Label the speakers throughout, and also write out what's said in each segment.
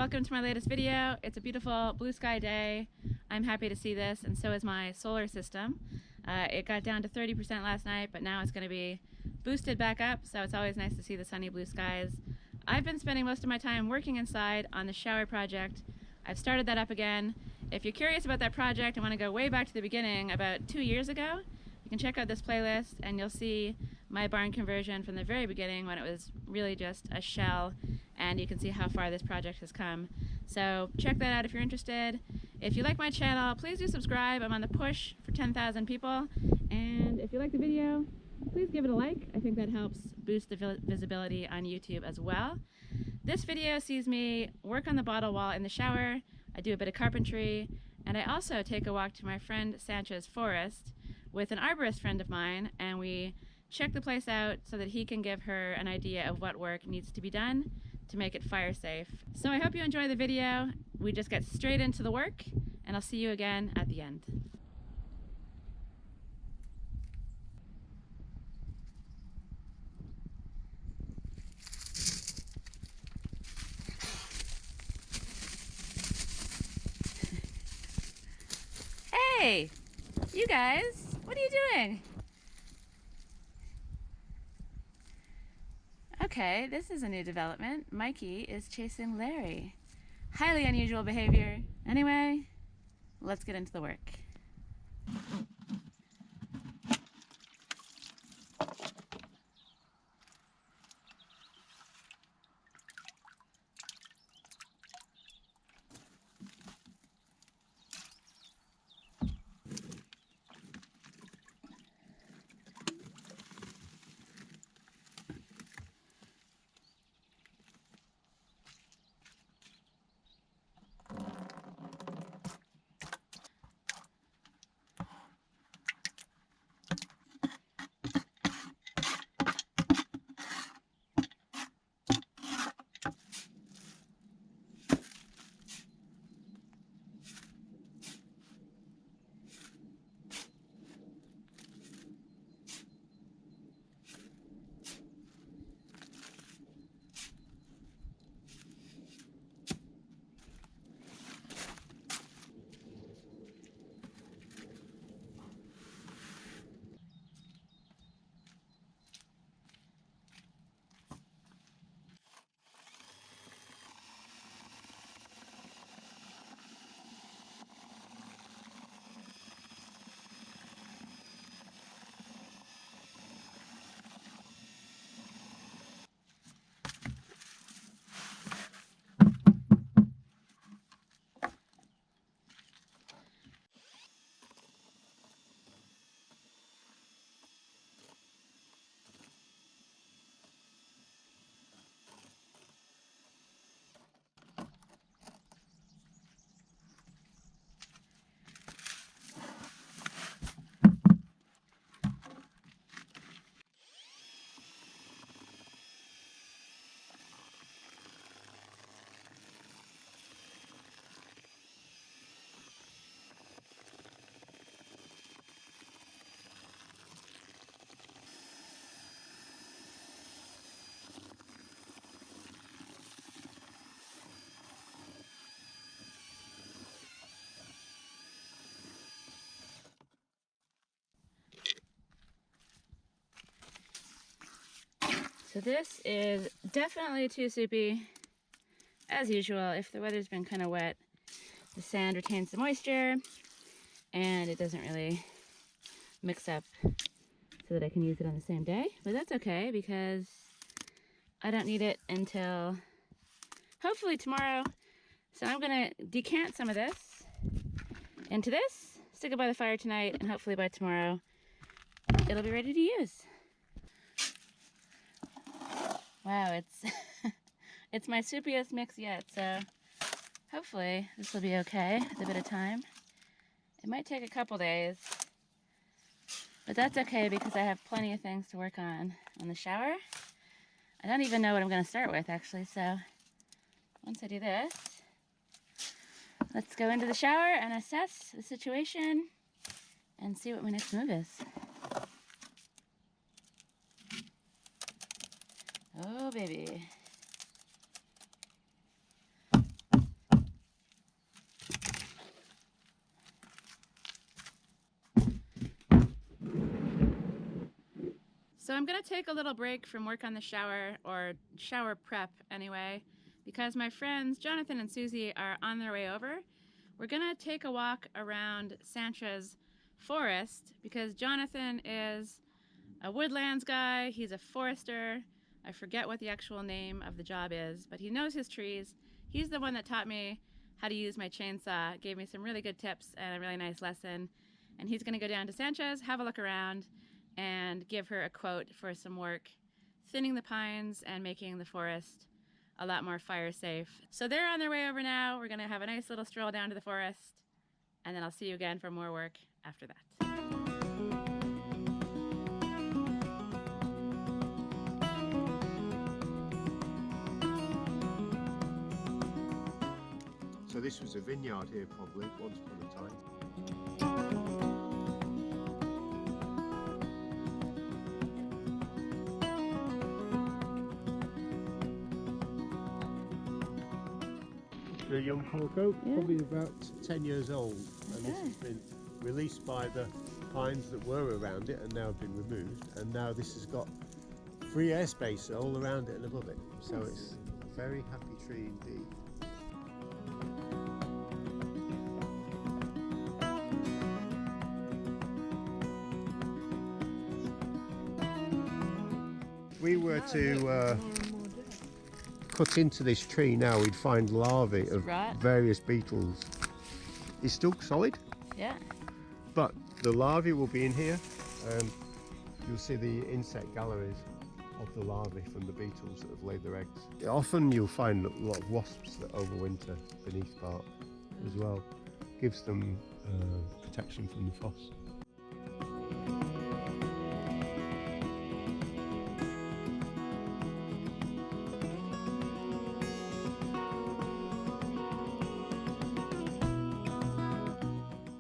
Speaker 1: welcome to my latest video. It's a beautiful blue sky day. I'm happy to see this, and so is my solar system. It got down to 30% last night, but now it's going to be boosted back up, so it's always nice to see the sunny blue skies. I've been spending most of my time working inside on the shower project. I've started that up again. If you're curious about that project and want to go way back to the beginning, about 2 years ago, you can check out this playlist and you'll see my barn conversion from the very beginning when it was really just a shell, and you can see how far this project has come. So check that out if you're interested. If you like my channel, please do subscribe. I'm on the push for 10,000 people. And if you like the video, please give it a like. I think that helps boost the visibility on YouTube as well. This video sees me work on the bottle wall in the shower. I do a bit of carpentry, and I also take a walk to my friend Sancho's forest with an arborist friend of mine, and we check the place out so that he can give her an idea of what work needs to be done to make it fire safe. So I hope you enjoy the video. We just get straight into the work, and I'll see you again at the end. Hey, you guys, what are you doing? Okay, this is a new development. Mikey is chasing Larry. Highly unusual behavior. Anyway, let's get into the work. So this is definitely too soupy. As usual, if the weather's been kind of wet, the sand retains the moisture and it doesn't really mix up so that I can use it on the same day. But that's okay because I don't need it until hopefully tomorrow. So I'm gonna decant some of this into this, stick it by the fire tonight, and hopefully by tomorrow it'll be ready to use. Wow, it's it's my soupiest mix yet, so hopefully this will be okay with a bit of time. It might take a couple days, but that's okay because I have plenty of things to work on the shower. I don't even know what I'm going to start with, actually, so once I do this, let's go into the shower and assess the situation and see what my next move is. Oh, baby. So I'm gonna take a little break from work on the shower, or shower prep anyway, because my friends Jonathan and Susie are on their way over. We're gonna take a walk around Sancha's forest because Jonathan is a woodlands guy, he's a forester. I forget what the actual name of the job is, but he knows his trees. He's the one that taught me how to use my chainsaw, gave me some really good tips and a really nice lesson. And he's gonna go down to Sancha's, have a look around, and give her a quote for some work thinning the pines and making the forest a lot more fire safe. So they're on their way over now. We're gonna have a nice little stroll down to the forest, and then I'll see you again for more work after that.
Speaker 2: So this was a vineyard here probably, once upon a time. A young cocoa, probably about 10 years old, and this has been released by the pines that were around it and now have been removed, and now this has got free airspace all around it and above it, so it's a very happy tree indeed. If we were to cut into this tree now, we'd find larvae of various beetles. It's still solid, but the larvae will be in here, and you'll see the insect galleries of the larvae from the beetles that have laid their eggs. Often you'll find a lot of wasps that overwinter beneath bark as well. Gives them protection from the frost.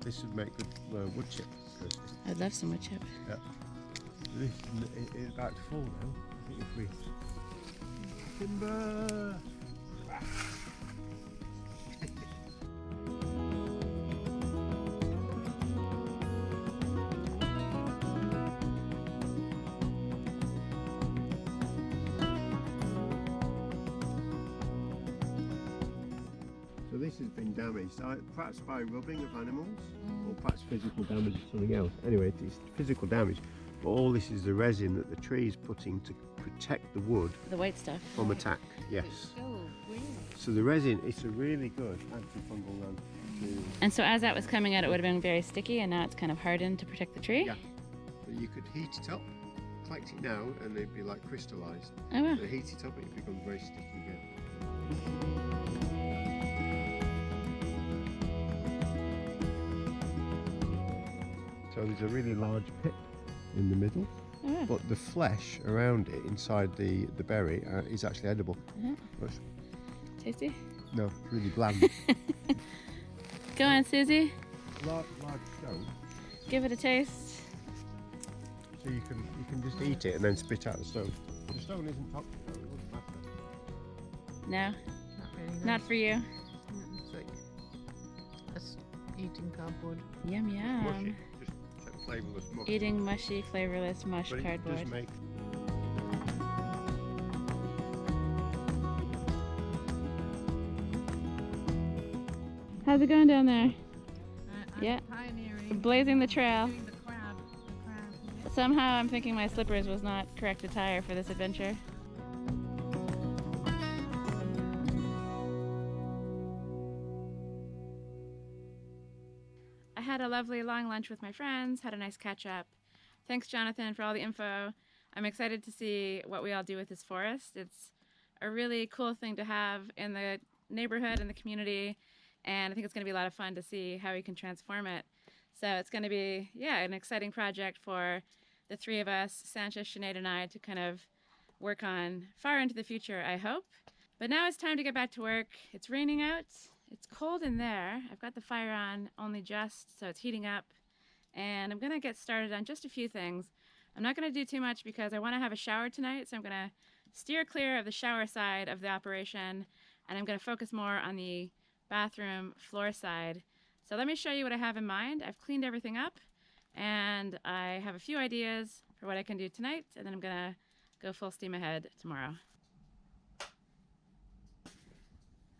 Speaker 2: This would make good wood chip.
Speaker 1: I'd love some wood chip.
Speaker 2: Yeah. This is about to fall now. I think if we... Timber! So this has been damaged, perhaps by rubbing of animals, or perhaps physical damage of something else. Anyway, it's physical damage, but all this is the resin that the tree is putting to protect the wood,
Speaker 1: the white stuff,
Speaker 2: from attack. Yes. So the resin, it's a really good antifungal material.
Speaker 1: And so as that was coming out, it would have been very sticky, and now it's kind of hardened to protect the tree.
Speaker 2: Yeah. So you could heat it up, collect it now, and they'd be like crystallized.
Speaker 1: Oh wow.
Speaker 2: So heat it up, it becomes very sticky again. So there's a really large pit in the middle, but the flesh around it, inside the berry, is actually edible.
Speaker 1: Tasty?
Speaker 2: No, really bland.
Speaker 1: Go on, Susie.
Speaker 2: Large stone.
Speaker 1: Give it a taste.
Speaker 2: So you can just eat it and then spit out the stone. The stone isn't toxic though, it wouldn't matter.
Speaker 1: No?
Speaker 3: Not really nice.
Speaker 1: Not for you.
Speaker 3: It's like us eating cardboard.
Speaker 1: Yum yum.
Speaker 2: Mushy, just flavourless mush.
Speaker 1: Eating mushy, flavorless mush
Speaker 2: But
Speaker 1: cardboard.
Speaker 2: It does make...
Speaker 1: How's it going down there?
Speaker 3: I'm pioneering.
Speaker 1: Blazing the trail.
Speaker 3: Doing the crab.
Speaker 1: Somehow I'm thinking my slippers was not correct attire for this adventure. I had a lovely long lunch with my friends, had a nice catch up. Thanks Jonathan for all the info. I'm excited to see what we all do with this forest. It's a really cool thing to have in the neighborhood and the community, and I think it's going to be a lot of fun to see how we can transform it. So it's going to be, an exciting project for the three of us, Sancha, Sinead, and I, to kind of work on far into the future, I hope. But now it's time to get back to work. It's raining out. It's cold in there. I've got the fire on only just, so it's heating up. And I'm going to get started on just a few things. I'm not going to do too much because I want to have a shower tonight, so I'm going to steer clear of the shower side of the operation, and I'm going to focus more on the bathroom floor side. So let me show you what I have in mind. I've cleaned everything up, and I have a few ideas for what I can do tonight, and then I'm gonna go full steam ahead tomorrow.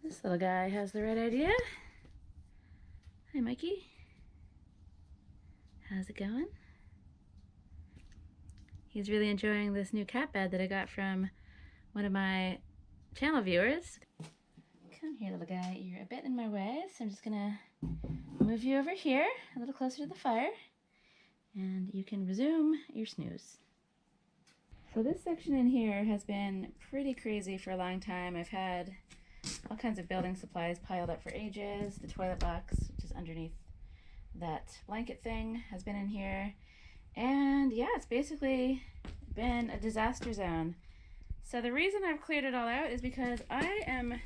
Speaker 1: This little guy has the right idea. Hi, Mikey. How's it going? He's really enjoying this new cat bed that I got from one of my channel viewers. Come here, little guy. You're a bit in my way, so I'm just gonna move you over here, a little closer to the fire, and you can resume your snooze. So this section in here has been pretty crazy for a long time. I've had all kinds of building supplies piled up for ages. The toilet box, which is underneath that blanket thing, has been in here. And yeah, it's basically been a disaster zone. So the reason I've cleared it all out is because I am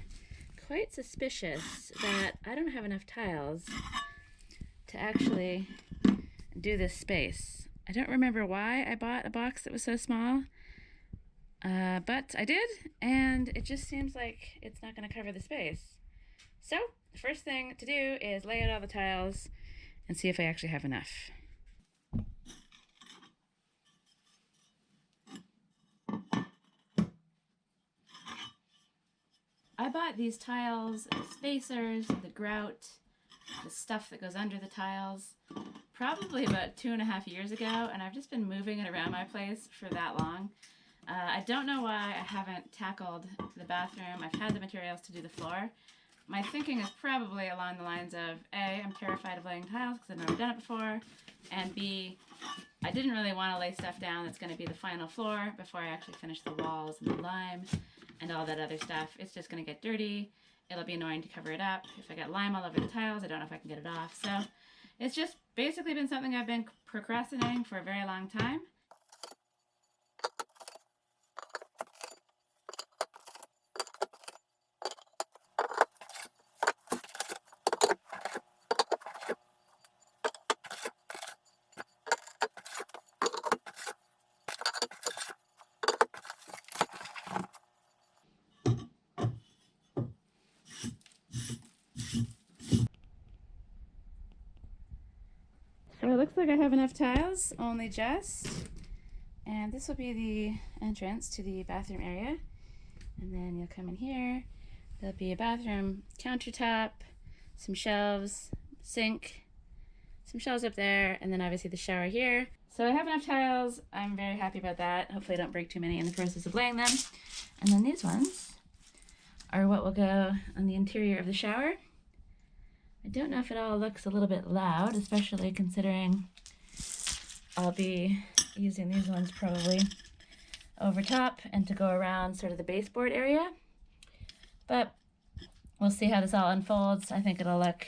Speaker 1: quite suspicious that I don't have enough tiles to actually do this space. I don't remember why I bought a box that was so small, but I did, and it just seems like it's not going to cover the space. So the first thing to do is lay out all the tiles and see if I actually have enough. I bought these tiles, the spacers, the grout, the stuff that goes under the tiles, probably about 2.5 years ago, and I've just been moving it around my place for that long. I don't know why I haven't tackled the bathroom. I've had the materials to do the floor. My thinking is probably along the lines of A, I'm terrified of laying tiles because I've never done it before, and B, I didn't really want to lay stuff down that's going to be the final floor before I actually finish the walls and the lime and all that other stuff. It's just going to get dirty. It'll be annoying to cover it up. If I get lime all over the tiles, I don't know if I can get it off. So it's just basically been something I've been procrastinating for a very long time. So it looks like I have enough tiles, only just. And this will be the entrance to the bathroom area. And then you'll come in here. There'll be a bathroom countertop, some shelves, sink, some shelves up there, and then obviously the shower here. So I have enough tiles. I'm very happy about that. Hopefully I don't break too many in the process of laying them. And then these ones are what will go on the interior of the shower. I don't know if it all looks a little bit loud, especially considering I'll be using these ones probably over top and to go around sort of the baseboard area. But we'll see how this all unfolds. I think it'll look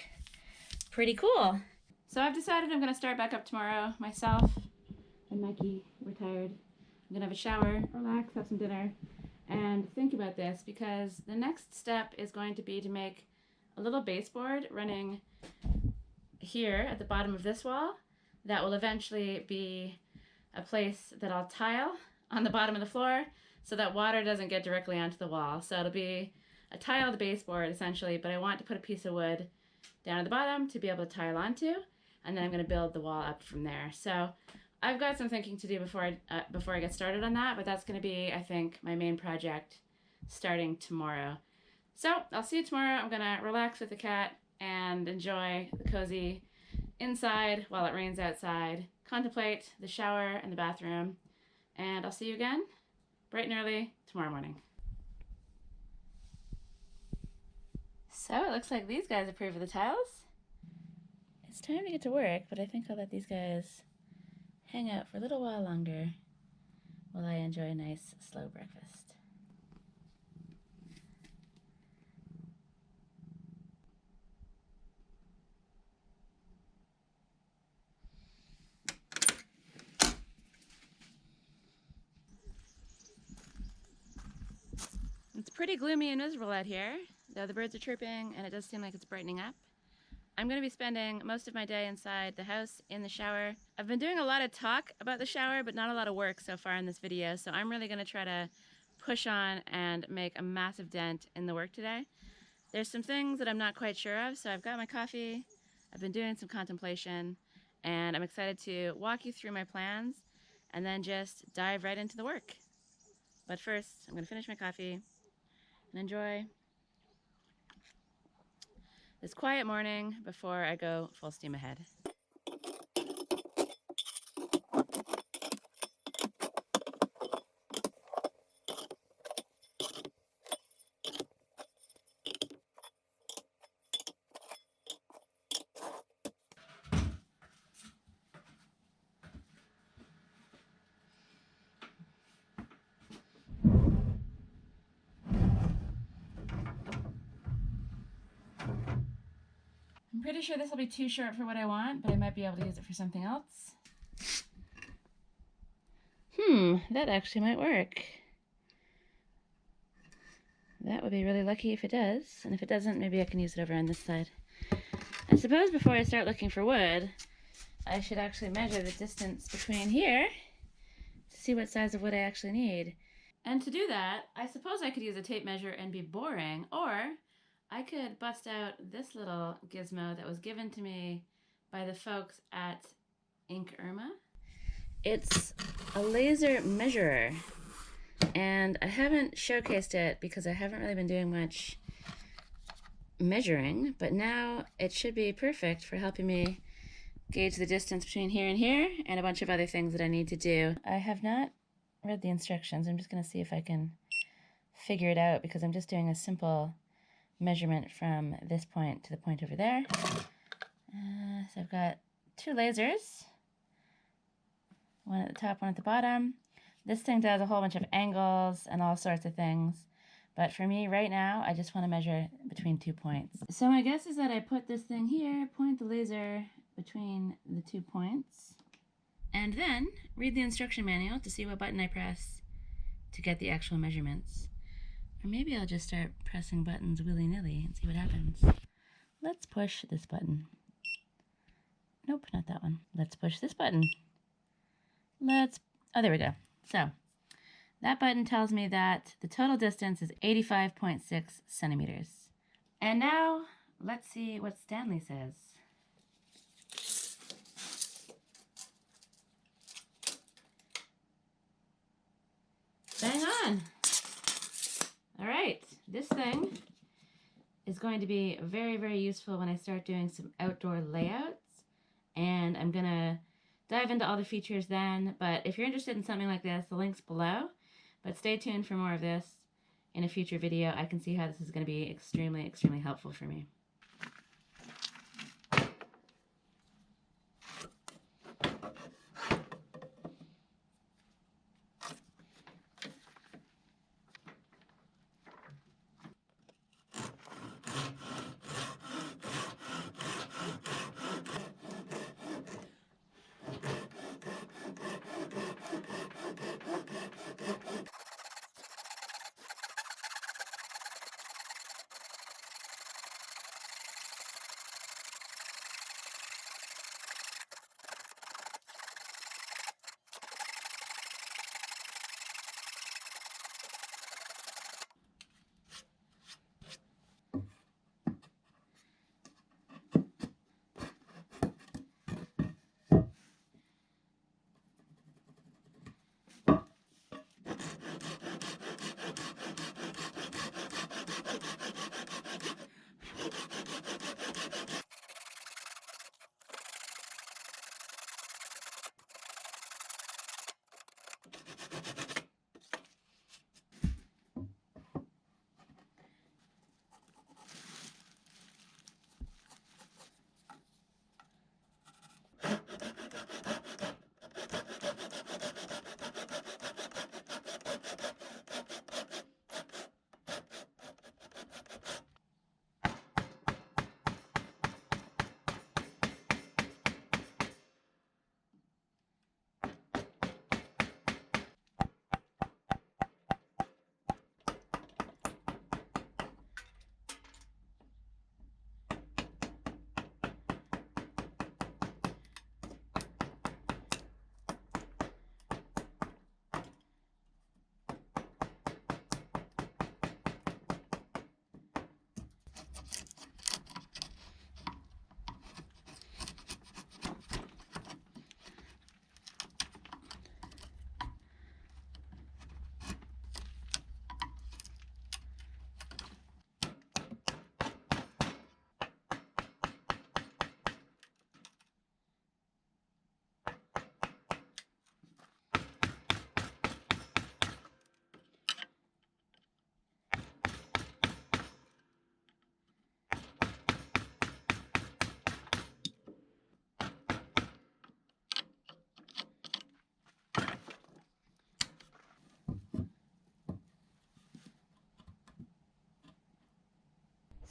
Speaker 1: pretty cool. So I've decided I'm going to start back up tomorrow myself and Mikey. We're tired. I'm going to have a shower, relax, have some dinner, and think about this, because the next step is going to be to make a little baseboard running here at the bottom of this wall that will eventually be a place that I'll tile on the bottom of the floor so that water doesn't get directly onto the wall. So it'll be a tiled baseboard essentially, but I want to put a piece of wood down at the bottom to be able to tile onto, and then I'm going to build the wall up from there. So I've got some thinking to do before I get started on that, but that's going to be, I think, my main project starting tomorrow. So I'll see you tomorrow. I'm going to relax with the cat and enjoy the cozy inside while it rains outside, contemplate the shower and the bathroom, and I'll see you again bright and early tomorrow morning. So it looks like these guys approve of the tiles. It's time to get to work, but I think I'll let these guys hang out for a little while longer while I enjoy a nice slow breakfast. It's pretty gloomy and miserable out here, though the birds are chirping and it does seem like it's brightening up. I'm going to be spending most of my day inside the house in the shower. I've been doing a lot of talk about the shower, but not a lot of work so far in this video, so I'm really going to try to push on and make a massive dent in the work today. There's some things that I'm not quite sure of, so I've got my coffee, I've been doing some contemplation, and I'm excited to walk you through my plans and then just dive right into the work. But first, I'm going to finish my coffee and enjoy this quiet morning before I go full steam ahead. I'm pretty sure this will be too short for what I want, but I might be able to use it for something else. That actually might work. That would be really lucky if it does, and if it doesn't, maybe I can use it over on this side. I suppose before I start looking for wood, I should actually measure the distance between here to see what size of wood I actually need. And to do that, I suppose I could use a tape measure and be boring, or I could bust out this little gizmo that was given to me by the folks at INKERMA. It's a laser measurer, and I haven't showcased it because I haven't really been doing much measuring, but now it should be perfect for helping me gauge the distance between here and here and a bunch of other things that I need to do. I have not read the instructions. I'm just going to see if I can figure it out because I'm just doing a simple measurement from this point to the point over there. So I've got two lasers, one at the top, one at the bottom. This thing does a whole bunch of angles and all sorts of things, but for me right now I just want to measure between 2 points. So my guess is that I put this thing here, point the laser between the 2 points, and then read the instruction manual to see what button I press to get the actual measurements. Or maybe I'll just start pressing buttons willy-nilly and see what happens. Let's push this button. Nope, not that one. Let's push this button. Oh, there we go. So, that button tells me that the total distance is 85.6 centimeters. And now, let's see what Stanley says. Bang on! Alright, this thing is going to be very, very useful when I start doing some outdoor layouts, and I'm going to dive into all the features then, but if you're interested in something like this, the link's below, but stay tuned for more of this in a future video. I can see how this is going to be extremely, extremely helpful for me.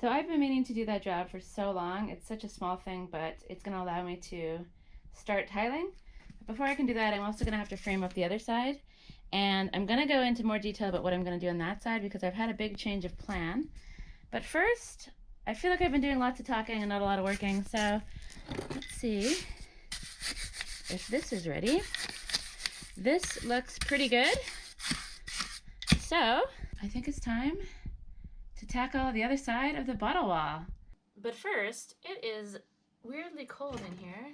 Speaker 1: So I've been meaning to do that job for so long. It's such a small thing, but it's going to allow me to start tiling. But before I can do that, I'm also going to have to frame up the other side. And I'm going to go into more detail about what I'm going to do on that side because I've had a big change of plan. But first, I feel like I've been doing lots of talking and not a lot of working. So let's see if this is ready. This looks pretty good. So I think it's time to tackle the other side of the bottle wall. But first, it is weirdly cold in here.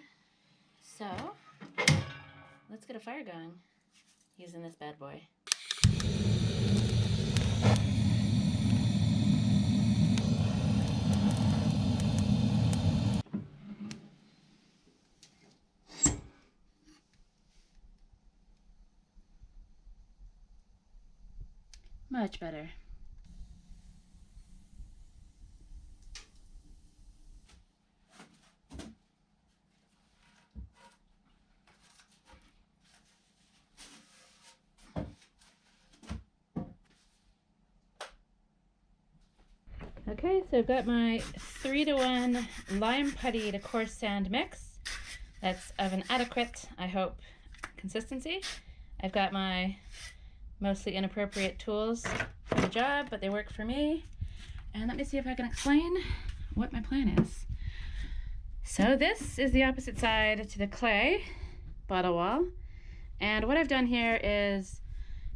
Speaker 1: So let's get a fire going using this bad boy. Much better. Okay, so I've got my 3-to-1 lime putty to coarse sand mix. That's of an adequate, I hope, consistency. I've got my mostly inappropriate tools for the job, but they work for me. And let me see if I can explain what my plan is. So this is the opposite side to the clay bottle wall. And what I've done here is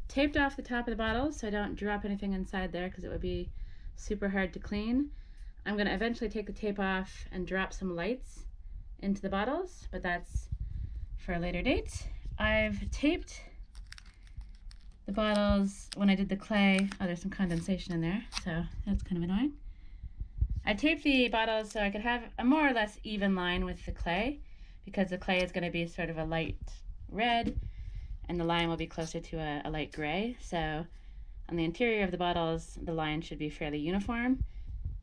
Speaker 1: taped off the top of the bottle so I don't drop anything inside there because it would be super hard to clean. I'm going to eventually take the tape off and drop some lights into the bottles, but that's for a later date. I've taped the bottles when I did the clay. Oh, there's some condensation in there, so that's kind of annoying. I taped the bottles so I could have a more or less even line with the clay because the clay is going to be sort of a light red and the lime will be closer to a light gray. So on the interior of the bottles, the line should be fairly uniform.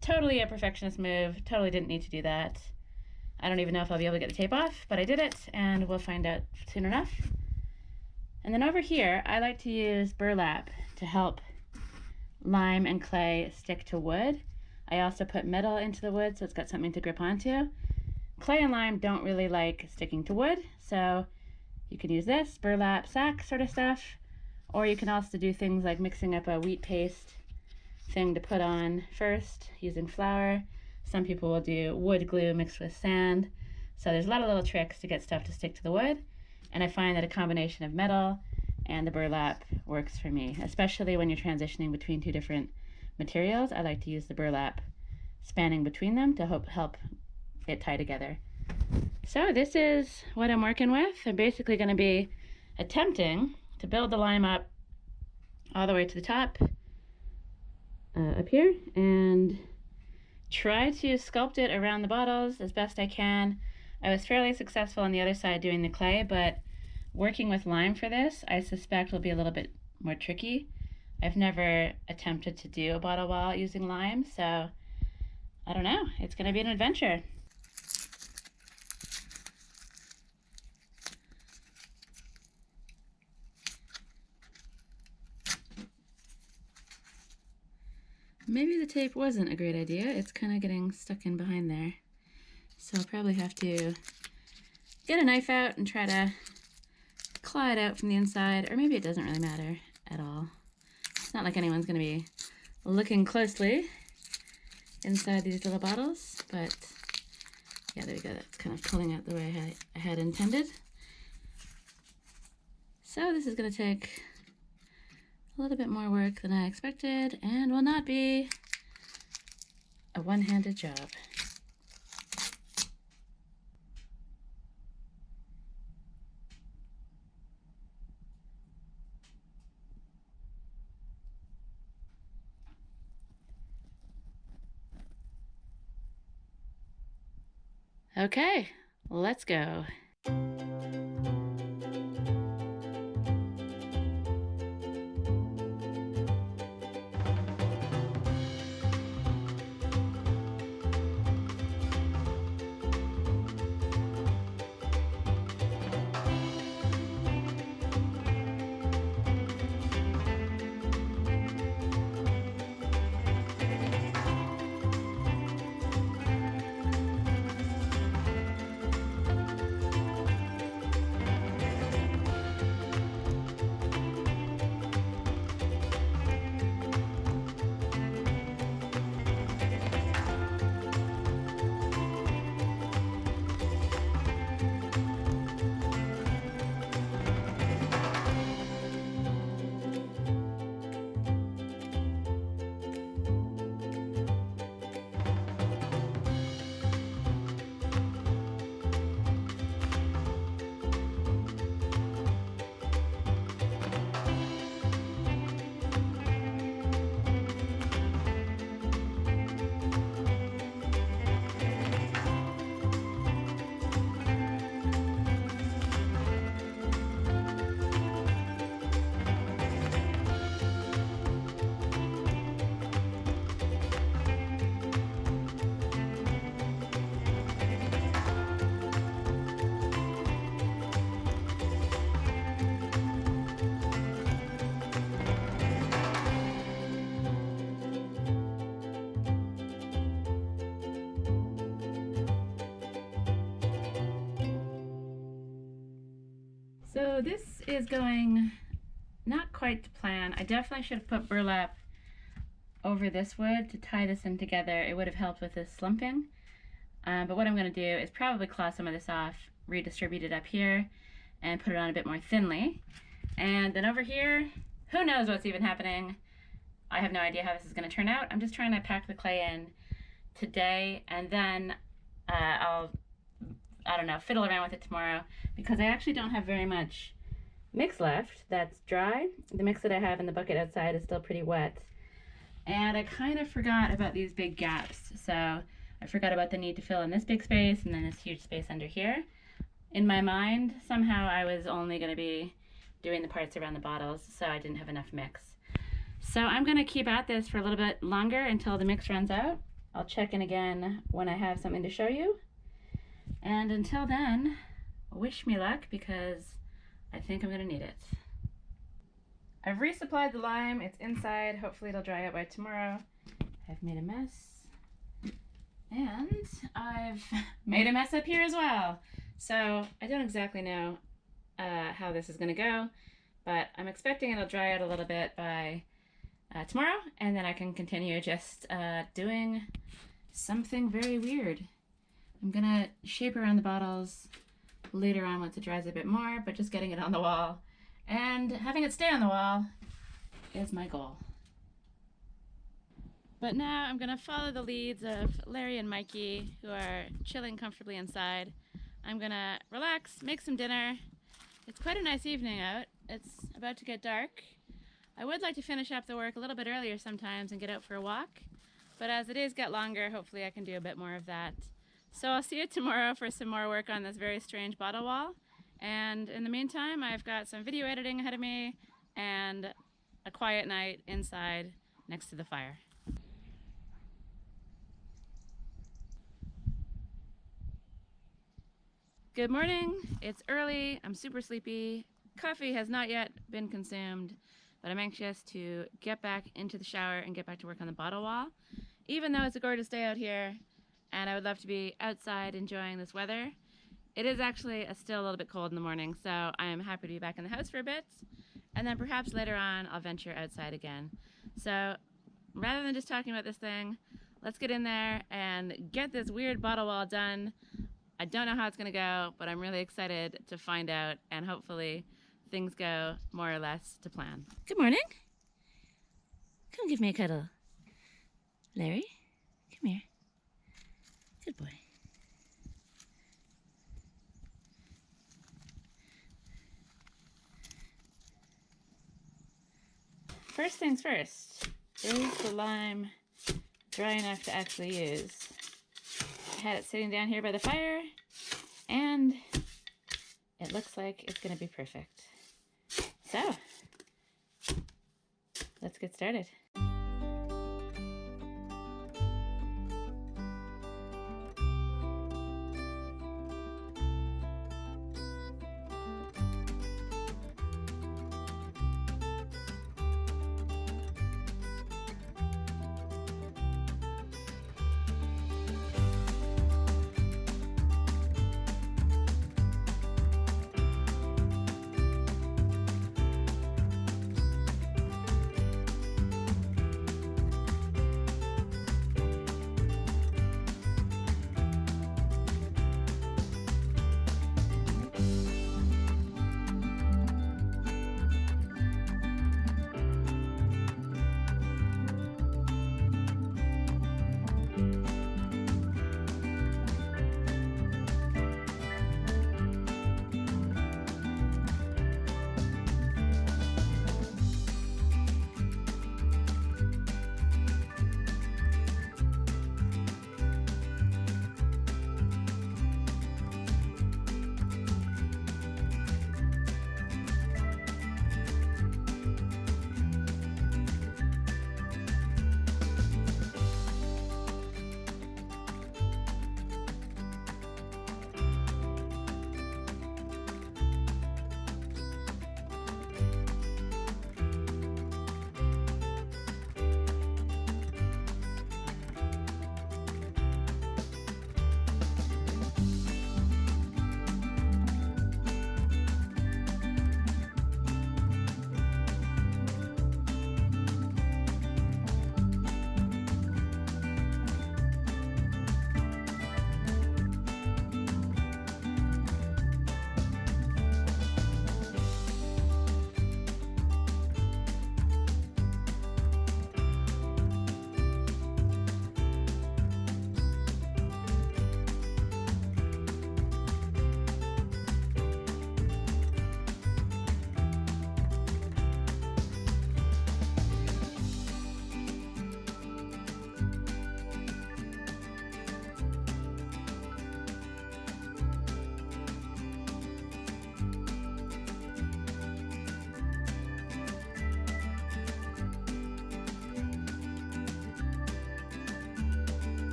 Speaker 1: Totally a perfectionist move. Totally didn't need to do that. I don't even know if I'll be able to get the tape off, but I did it, and we'll find out soon enough. And then over here, I like to use burlap to help lime and clay stick to wood. I also put metal into the wood, so it's got something to grip onto. Clay and lime don't really like sticking to wood, so you can use this burlap sack sort of stuff. Or you can also do things like mixing up a wheat paste thing to put on first using flour. Some people will do wood glue mixed with sand. So there's a lot of little tricks to get stuff to stick to the wood. And I find that a combination of metal and the burlap works for me, especially when you're transitioning between two different materials. I like to use the burlap spanning between them to help it tie together. So this is what I'm working with. I'm basically going to be attempting to build the lime up all the way to the top, up here, and try to sculpt it around the bottles as best I can. I was fairly successful on the other side doing the clay, but working with lime for this, I suspect will be a little bit more tricky. I've never attempted to do a bottle wall using lime, so I don't know. It's going to be an adventure. Maybe the tape wasn't a great idea. It's kind of getting stuck in behind there. So I'll probably have to get a knife out and try to claw it out from the inside, or maybe it doesn't really matter at all. It's not like anyone's going to be looking closely inside these little bottles, but yeah, there we go. That's kind of pulling out the way I had intended. So this is going to take a little bit more work than I expected and will not be a one-handed job. Okay, let's go. So this is going not quite to plan. I definitely should have put burlap over this wood to tie this in together. It would have helped with this slumping. But what I'm going to do is probably claw some of this off, redistribute it up here, and put it on a bit more thinly. And then over here, who knows what's even happening. I have no idea how this is going to turn out. I'm just trying to pack the clay in today, and then I don't know, fiddle around with it tomorrow, because I actually don't have very much mix left that's dry. The mix that I have in the bucket outside is still pretty wet. And I kind of forgot about these big gaps. So I forgot about the need to fill in this big space and then this huge space under here. In my mind, somehow I was only going to be doing the parts around the bottles, so I didn't have enough mix. So I'm going to keep at this for a little bit longer until the mix runs out. I'll check in again when I have something to show you. And until then, wish me luck, because I think I'm going to need it. I've resupplied the lime. It's inside. Hopefully it'll dry out by tomorrow. I've made a mess. And I've made a mess up here as well. So I don't exactly know how this is going to go, but I'm expecting it'll dry out a little bit by tomorrow, and then I can continue just doing something very weird. I'm going to shape around the bottles later on once it dries a bit more, but just getting it on the wall and having it stay on the wall is my goal. But now I'm going to follow the leads of Larry and Mikey, who are chilling comfortably inside. I'm going to relax, make some dinner. It's quite a nice evening out. It's about to get dark. I would like to finish up the work a little bit earlier sometimes and get out for a walk, but as the days get longer, hopefully I can do a bit more of that. So I'll see you tomorrow for some more work on this very strange bottle wall. And in the meantime, I've got some video editing ahead of me and a quiet night inside next to the fire. Good morning. It's early. I'm super sleepy. Coffee has not yet been consumed, but I'm anxious to get back into the shower and get back to work on the bottle wall. Even though it's a gorgeous day out here, and I would love to be outside enjoying this weather, it is actually still a little bit cold in the morning, so I am happy to be back in the house for a bit, and then perhaps later on I'll venture outside again. So rather than just talking about this thing, let's get in there and get this weird bottle wall done. I don't know how it's going to go, but I'm really excited to find out, and hopefully things go more or less to plan. Good morning. Come give me a cuddle. Larry, come here. Good boy. First things first, is the lime dry enough to actually use? I had it sitting down here by the fire, and it looks like it's going to be perfect. So, let's get started.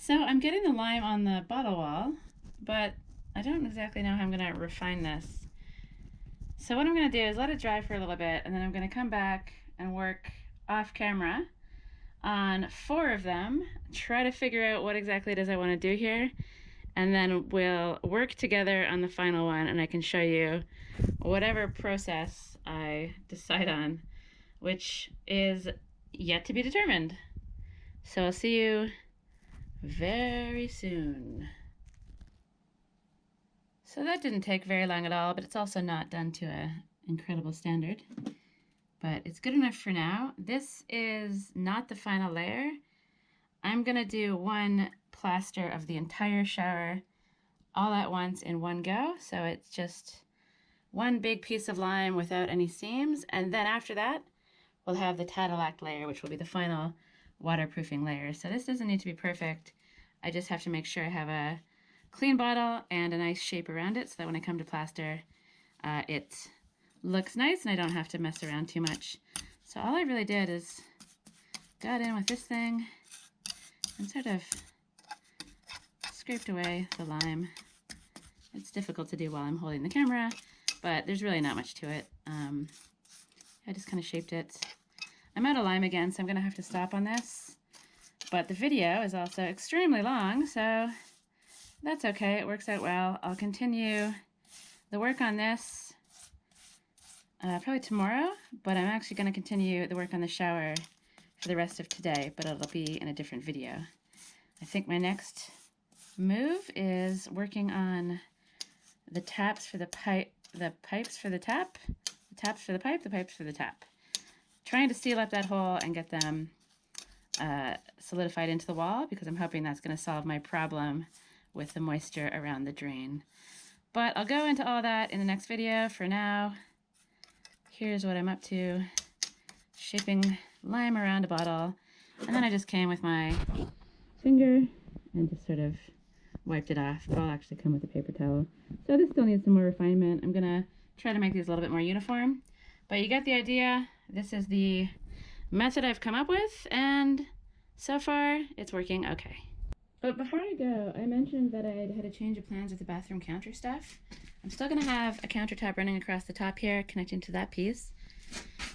Speaker 1: So I'm getting the lime on the bottle wall, but I don't exactly know how I'm going to refine this. So what I'm going to do is let it dry for a little bit, and then I'm going to come back and work off camera on 4 of them, try to figure out what exactly it is I want to do here, and then we'll work together on the final one, and I can show you whatever process I decide on, which is yet to be determined. So I'll see you very soon. So that didn't take very long at all, but it's also not done to an incredible standard. But it's good enough for now. This is not the final layer. I'm gonna do one plaster of the entire shower all at once in one go. So it's just one big piece of lime without any seams. And then after that, we'll have the Tadilac layer, which will be the final waterproofing layer. So this doesn't need to be perfect. I just have to make sure I have a clean bottle and a nice shape around it so that when I come to plaster, it looks nice and I don't have to mess around too much. So all I really did is got in with this thing and sort of scraped away the lime. It's difficult to do while I'm holding the camera, but there's really not much to it. I just kind of shaped it. I'm out of lime again, so I'm gonna have to stop on this. But the video is also extremely long, so that's okay, it works out well. I'll continue the work on this probably tomorrow, but I'm actually gonna continue the work on the shower for the rest of today, but it'll be in a different video. I think my next move is working on the taps for the pipe, the pipes for the tap, the taps for the pipe, the pipes for the tap. Trying to seal up that hole and get them solidified into the wall, because I'm hoping that's going to solve my problem with the moisture around the drain. But I'll go into all that in the next video. For now, here's what I'm up to. Shaping lime around a bottle, and then I just came with my finger and just sort of wiped it off, but I'll actually come with a paper towel. So this still needs some more refinement. I'm gonna try to make these a little bit more uniform, but you get the idea. This is the method I've come up with, and so far it's working okay. But before I go, I mentioned that I had a change of plans with the bathroom counter stuff. I'm still gonna have a countertop running across the top here, connecting to that piece.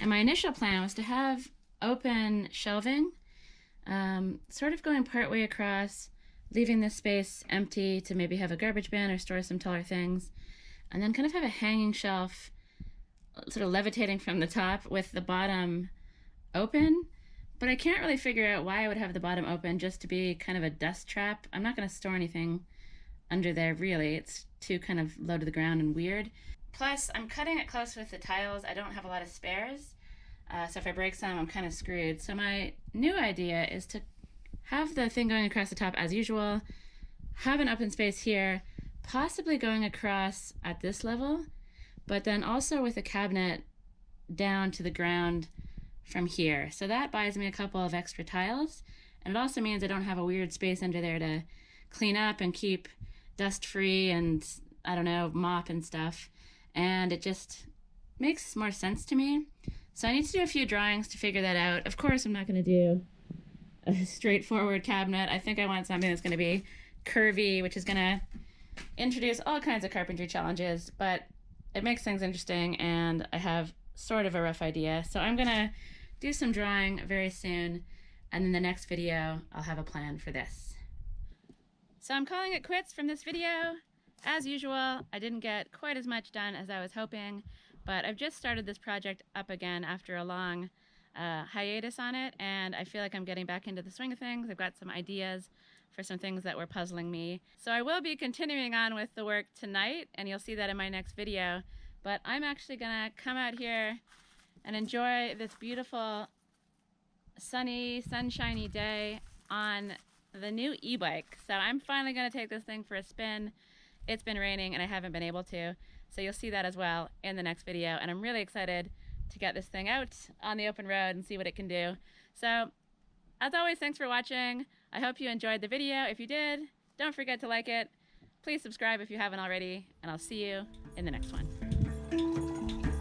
Speaker 1: And my initial plan was to have open shelving, sort of going partway across, leaving this space empty to maybe have a garbage bin or store some taller things, and then kind of have a hanging shelf sort of levitating from the top with the bottom open. But I can't really figure out why I would have the bottom open, just to be kind of a dust trap. I'm not going to store anything under there really. It's too kind of low to the ground and weird. Plus, I'm cutting it close with the tiles. I don't have a lot of spares. So if I break some, I'm kind of screwed. So my new idea is to have the thing going across the top as usual, have an open space here, possibly going across at this level, but then also with a cabinet down to the ground from here. So that buys me a couple of extra tiles, and it also means I don't have a weird space under there to clean up and keep dust free and, I don't know, mop and stuff. And it just makes more sense to me. So I need to do a few drawings to figure that out. Of course, I'm not going to do a straightforward cabinet. I think I want something that's going to be curvy, which is going to introduce all kinds of carpentry challenges, but it makes things interesting, and I have sort of a rough idea. So I'm going to do some drawing very soon, and in the next video, I'll have a plan for this. So I'm calling it quits from this video. As usual, I didn't get quite as much done as I was hoping, but I've just started this project up again after a long hiatus on it, and I feel like I'm getting back into the swing of things. I've got some ideas for some things that were puzzling me. So I will be continuing on with the work tonight, and you'll see that in my next video, but I'm actually gonna come out here and enjoy this beautiful sunny, sunshiny day on the new e-bike. So I'm finally gonna take this thing for a spin. It's been raining and I haven't been able to, so you'll see that as well in the next video, and I'm really excited to get this thing out on the open road and see what it can do. So as always, thanks for watching. I hope you enjoyed the video. If you did, don't forget to like it. Please subscribe if you haven't already, and I'll see you in the next one.